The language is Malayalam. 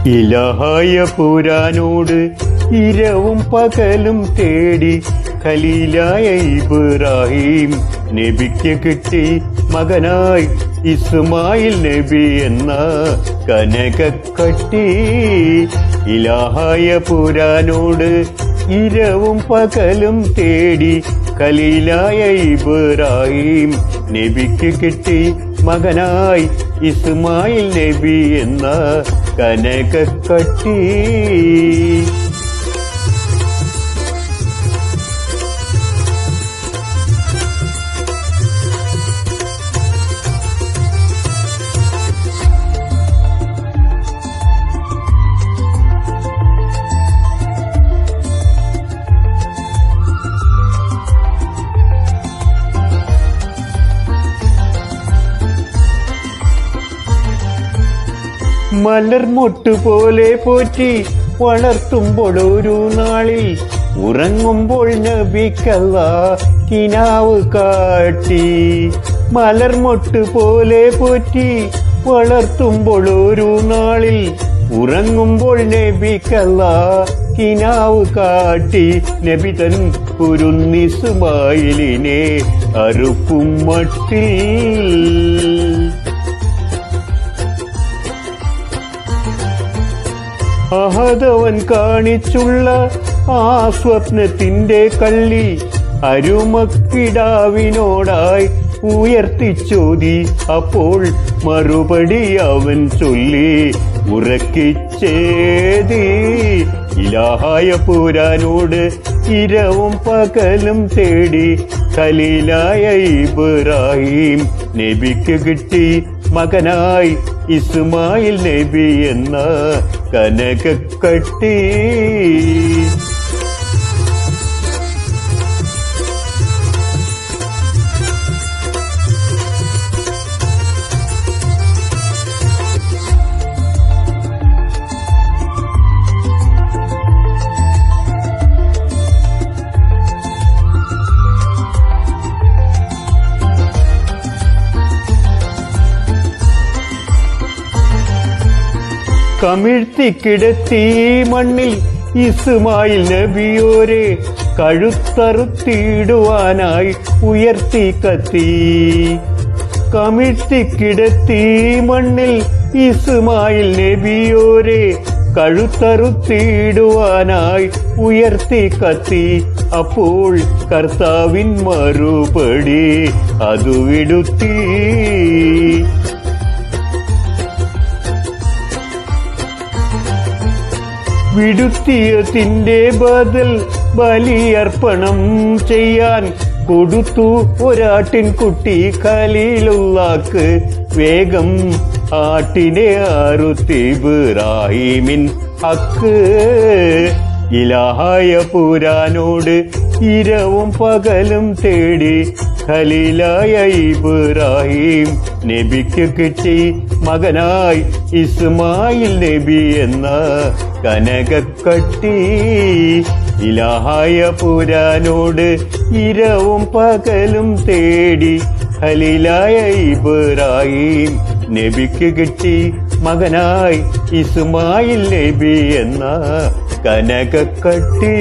ഇലാഹായ പുരാനോട് ഇരവും പകലും തേടി ഖലീലായ ഇബ്രാഹിം നബിക്ക് കിട്ടി മകനായി ഇസ്മായിൽ നബി എന്ന കനകക്കട്ടി. ഇലാഹായ പുരാനോട് ഇരവും പകലും തേടി ഖലീലായ ഇബ്രാഹിം നബിക്ക് കിട്ടി മകനായി ഇസ്മായിൽ നബി എന്ന കനകക്കട്ടി. മലർമൊട്ട് പോലെ പോറ്റി വളർത്തുമ്പോൾ ഒരു നാളിൽ ഉറങ്ങുമ്പോൾ നബിക്കല്ലാഹ് കിനാവ് കാട്ടി. മലർമൊട്ട് പോലെ പോറ്റി വളർത്തുമ്പോൾ ഒരു നാളിൽ ഉറങ്ങുമ്പോൾ നബിക്കല്ലാഹ് കിനാവ് കാട്ടി. നബി തൻ കുരുന്നിസ്മായിലിനെ അറുക്കും മട്ടിൽ. അഹദവൻ കാണിച്ചുള്ള ആ സ്വപ്നത്തിന്റെ കള്ളി അരുമക്കിടാവിനോടായി ഉയർത്തിച്ചോതി. അപ്പോൾ മറുപടി അവൻ ചൊല്ലി ഉറക്കിച്ചേതി. ഇലാഹായ പുരാനോട് ഇരവും പകലും തേടി ഖലീലായ ഇബ്രാഹിം നബിക്ക് കിട്ടി മകനായി ഇസ്മായിൽ നബി എന്ന കനകക്കട്ടി. കമിഴ്ത്തിക്കിടത്തി മണ്ണിൽ ഇസ്മായിൽ നബിയോരെ കഴുത്തറുത്തിടുവാനായി ഉയർത്തി കത്തി. കമിഴ്ത്തിക്കിടത്തി മണ്ണിൽ ഇസ്മായിൽ നബിയോരെ കഴുത്തറുത്തിടുവാനായി ഉയർത്തി കത്തി. അപ്പോൾ കർത്താവിൻ മറുപടി അതു വിടുത്തി. വിടുത്തിയതിന്റെ ബദൽ ബലിയർപ്പണം ചെയ്യാൻ കൊടുത്തു ഒരാട്ടിൻകുട്ടി ഖലീലുള്ളാക്ക്. വേഗം ആട്ടിനെ അറുത്ത് ഇബ്രാഹിമിൻ ഹക്ക്. ഇലാഹായ പുരാനോട് ഇരവും പകലും തേടി ഖലീലായ ഇബ്രാഹിം നബിക്ക് കിട്ടി മകനായി ഇസ്മായിൽ നബി എന്ന കനകക്കട്ടി. ഇലാഹായ പുരാനോട് ഇരവും പകലും തേടി ഖലീലായ ഇബ്രാഹിം നബിക്ക് കിട്ടി മകനായി ഇസ്മായിൽ നബി എന്ന കനകക്കട്ടി.